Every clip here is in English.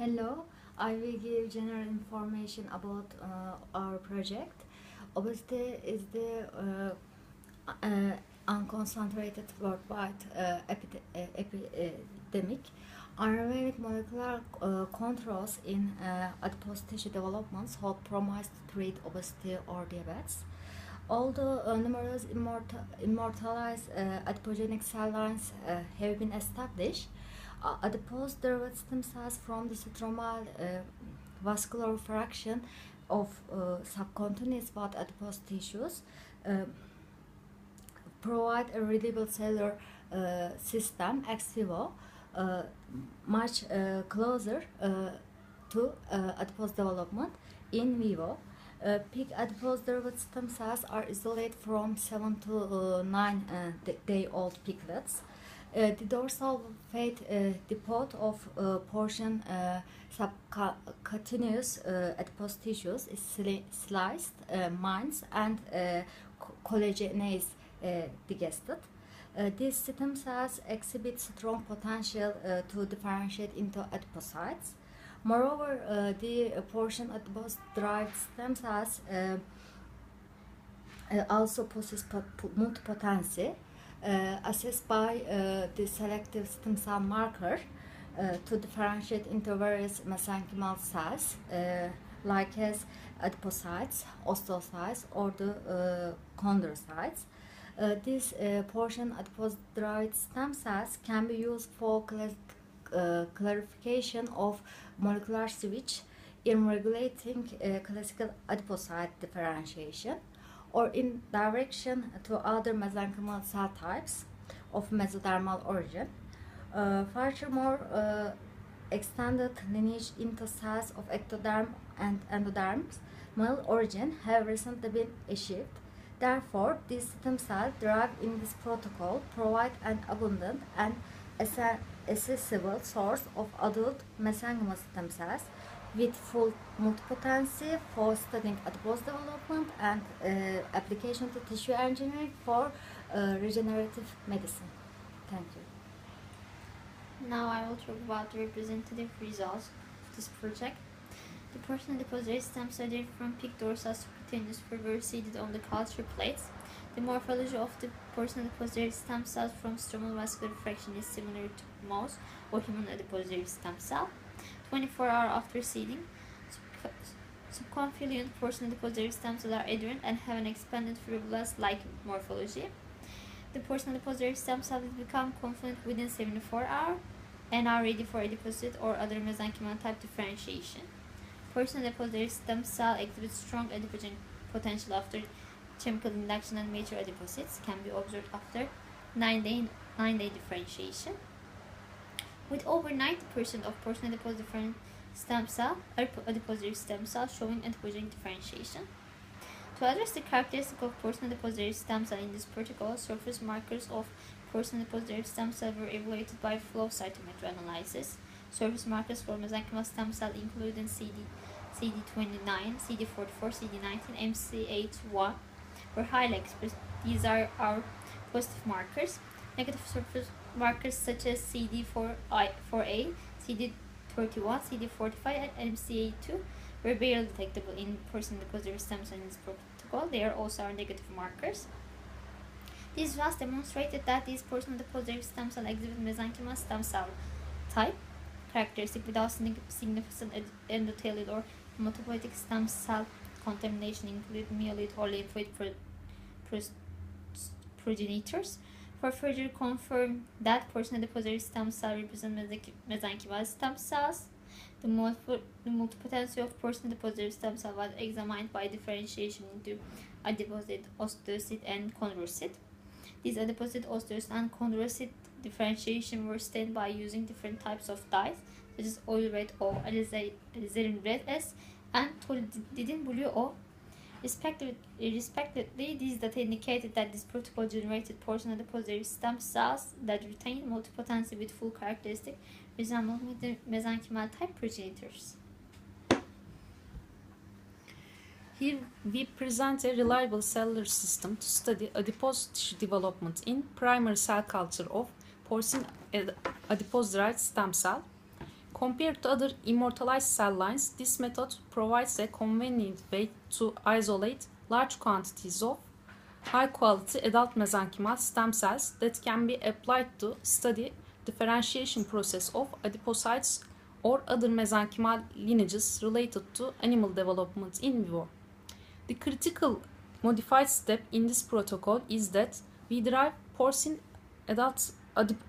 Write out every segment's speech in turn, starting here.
Hello, I will give general information about our project. Obesity is the unconcentrated worldwide epidemic. Unrelated molecular controls in adipose tissue developments hold promise to treat obesity or diabetes. Although numerous immortalized adipogenic cell lines have been established, adipose-derived stem cells from the stromal vascular fraction of subcutaneous fat adipose tissues provide a reliable cellular system ex vivo much closer to adipose development in vivo. Peak adipose-derived stem cells are isolated from 7 to 9 day-old piglets. The dorsal fat depot of portion subcutaneous adipose tissues is sliced, minced, and collagenase digested. These stem cells exhibit strong potential to differentiate into adipocytes. Moreover, the portion adipose-derived stem cells also possess multipotency, assessed by the selective stem cell marker to differentiate into various mesenchymal cells, like as adipocytes, osteocytes, or the chondrocytes. This portion adipose-derived stem cells can be used for clarification of molecular switch in regulating classical adipocyte differentiation, or in direction to other mesenchymal cell types of mesodermal origin. Furthermore, extended lineage into cells of ectoderm and endodermal origin have recently been achieved. Therefore, these stem cells derived in this protocol provide an abundant and accessible source of adult mesenchymal stem cells with full multipotency for studying adipose development and application to tissue engineering for regenerative medicine. Thank you. Now I will talk about the representative results of this project. The portion adipose stem cells derived from peak dorsal subcutaneous were seeded on the culture plates. The morphology of the portion adipose stem cells from stromal vascular fraction is similar to mouse or human adipose stem cell. 24 hours after seeding, subconfluent portion adipose stem cells are adherent and have an expanded fibroblaст-like morphology. The portion adipose stem cells will become confluent within 74 hours and are ready for adipocyte or other mesenchymal type differentiation. Portion adipose stem cell exhibits strong adipogenic potential after chemical induction, and major adipocytes can be observed after 9-day differentiation, with over 90% of portion adipose stem cell adipose stem cells showing adipogenic differentiation. To address the characteristic of portion adipose stem cell in this protocol, surface markers of portion adipose stem cell were evaluated by flow cytometry analysis. Surface markers for mesenchymal stem cell including CD29, CD44, CD19, MC81 were highly expressed. These are our positive markers. Negative surface markers such as CD4A, CD31, CD45, and MC82 were barely detectable in portion adipose stem cells in this protocol. They are also our negative markers. These results demonstrated that these portion adipose stem cells exhibit mesenchymal stem cell type characteristic without significant endothelial or hematopoietic stem cell contamination, including myeloid or lymphoid progenitors. For further confirm that portion adipose stem cell represent mesenchymal stem cells, the multipotency of portion adipose stem cell was examined by differentiation into adipocyte, osteocyte, and chondrocyte. These adipocyte, osteocyte, and chondrocyte differentiation were studied by using different types of dyes, such as oil red O, alizarin red S, and tolidin blue O. Respectively, these data indicated that this protocol generated portion adipose stem cells that retained multipotency with full characteristic resembling with the mesenchymal type progenitors. Here we present a reliable cellular system to study adipose tissue development in primary cell culture of porcine adipose-derived stem cell. Compared to other immortalized cell lines, this method provides a convenient way to isolate large quantities of high-quality adult mesenchymal stem cells that can be applied to study differentiation process of adipocytes or other mesenchymal lineages related to animal development in vivo. The critical modified step in this protocol is that we derive porcine adult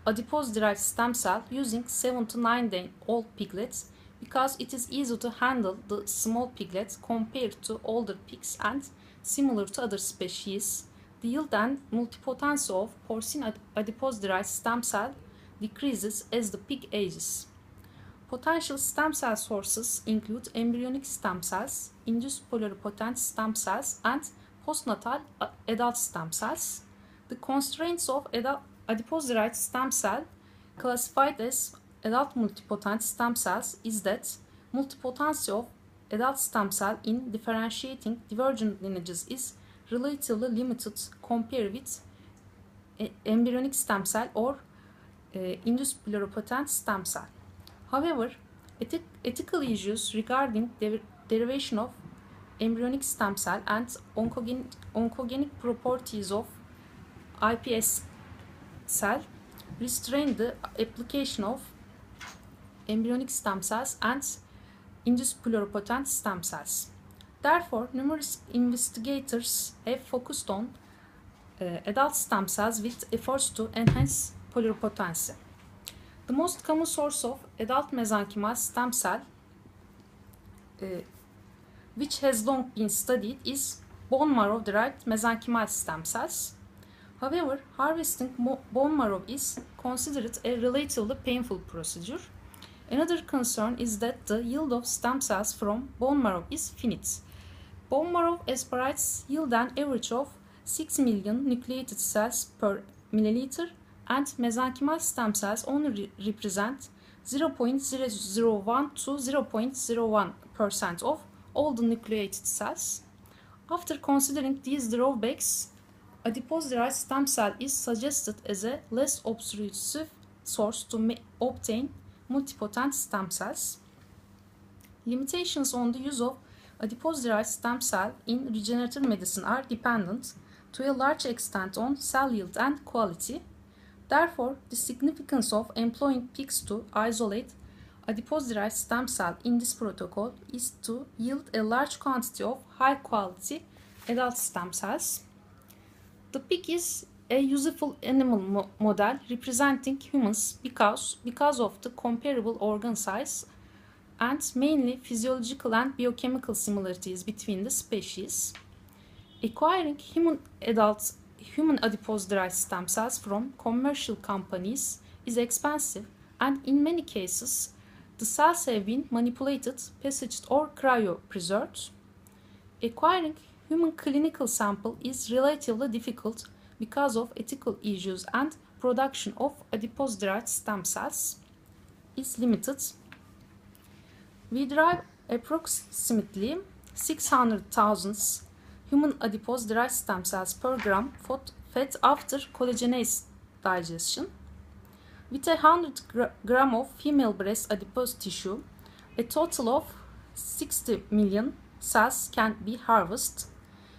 adipose-derived stem cell using 7 to 9 day old piglets because it is easy to handle the small piglets compared to older pigs, and similar to other species, the yield and multipotency of porcine adipose-derived stem cell decreases as the pig ages. Potential stem cell sources include embryonic stem cells, induced pluripotent stem cells, and postnatal adult stem cells. The constraints of adipose-derived stem cell classified as adult multipotent stem cells is that multipotency of adult stem cell in differentiating divergent lineages is relatively limited compared with embryonic stem cell or induced pluripotent stem cell. However, ethical issues regarding derivation of embryonic stem cell and oncogenic properties of iPS cell restrain the application of embryonic stem cells and induced pluripotent stem cells. Therefore, numerous investigators have focused on adult stem cells with efforts to enhance pluripotency. The most common source of adult mesenchymal stem cell which has long been studied is bone marrow-derived mesenchymal stem cells. However, harvesting bone marrow is considered a relatively painful procedure. Another concern is that the yield of stem cells from bone marrow is finite. Bone marrow aspirates yield an average of 6 million nucleated cells per milliliter, and mesenchymal stem cells only represent 0.001 to 0.01% of all the nucleated cells. After considering these drawbacks, adipose-derived stem cell is suggested as a less obtrusive source to obtain multipotent stem cells. Limitations on the use of adipose-derived stem cell in regenerative medicine are dependent to a large extent on cell yield and quality. Therefore, the significance of employing pigs to isolate adipose-derived stem cell in this protocol is to yield a large quantity of high-quality adult stem cells. The pig is a useful animal model representing humans because of the comparable organ size and mainly physiological and biochemical similarities between the species. Acquiring human adipose-derived stem cells from commercial companies is expensive, and in many cases, the cells have been manipulated, passaged, or cryopreserved. Acquiring human clinical sample is relatively difficult because of ethical issues, and production of adipose-derived stem cells is limited. We derive approximately 600,000 human adipose-derived stem cells per gram fed after collagenase digestion. With 100 gram of female breast adipose tissue, a total of 60 million cells can be harvested.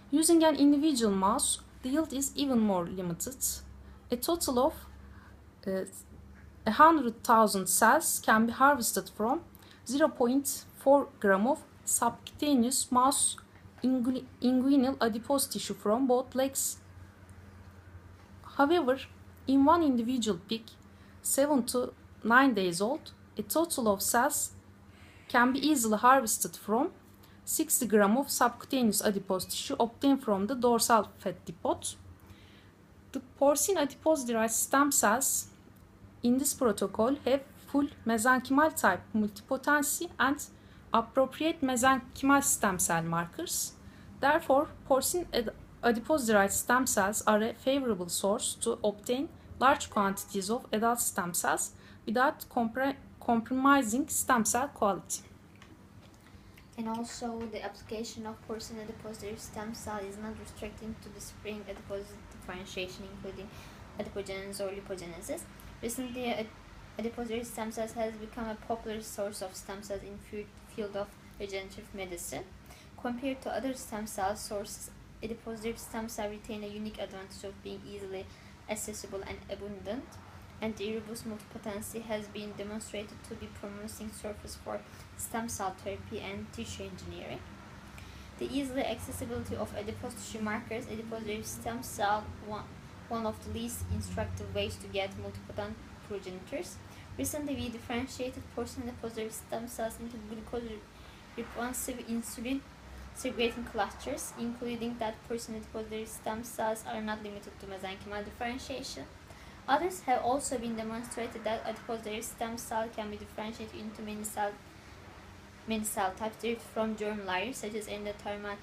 Using an individual mouse, the yield is even more limited. A total of 100,000 cells can be harvested from 0.4 gram of subcutaneous mouse inguinal adipose tissue from both legs. However, in one individual pig, 7 to 9 days old, a total of cells can be easily harvested from 60 gram of subcutaneous adipose tissue obtained from the dorsal fat depot. The porcine adipose-derived stem cells in this protocol have full mesenchymal type multipotency and appropriate mesenchymal stem cell markers. Therefore, porcine adipose-derived stem cells are a favorable source to obtain large quantities of adult stem cells without compromising stem cell quality. And also, the application of porcine adipose-derived stem cell is not restricted to the spring adipose differentiation, including adipogenesis or lipogenesis. Recently, adipose stem cells has become a popular source of stem cells in field of regenerative medicine. Compared to other stem cell sources, adipose stem cells retain a unique advantage of being easily accessible and abundant, and the robust multipotency has been demonstrated to be promising surface for stem cell therapy and tissue engineering. The easily accessibility of adipose tissue markers adipose stem cell one of the least instructive ways to get multipotent progenitors. Recently, we differentiated porcine adipose stem cells into glucose-responsive insulin segregating clusters, including that porcine adipose stem cells are not limited to mesenchymal differentiation. Others have also been demonstrated that adipose stem cell can be differentiated into many cell types derived from germ layers such as endodermal,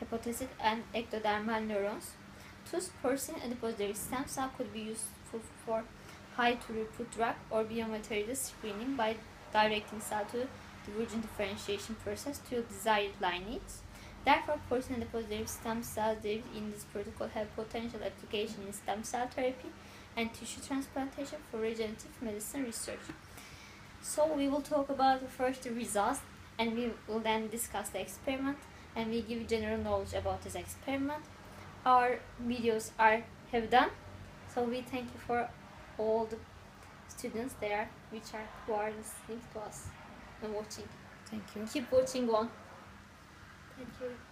hepatocyte, and ectodermal neurons. Thus, porcine adipose stem cell could be useful for high-throughput drug or biomaterial screening by directing cell to the virgin differentiation process to desired lineage. Therefore, porcine adipose stem cells derived in this protocol have potential application in stem cell therapy and tissue transplantation for regenerative medicine research. So we will talk about first the results, and we will then discuss the experiment, and we give general knowledge about this experiment. Our videos have done, so we thank you for all the students there who are listening to us and watching. Thank you. Keep watching on. Thank you.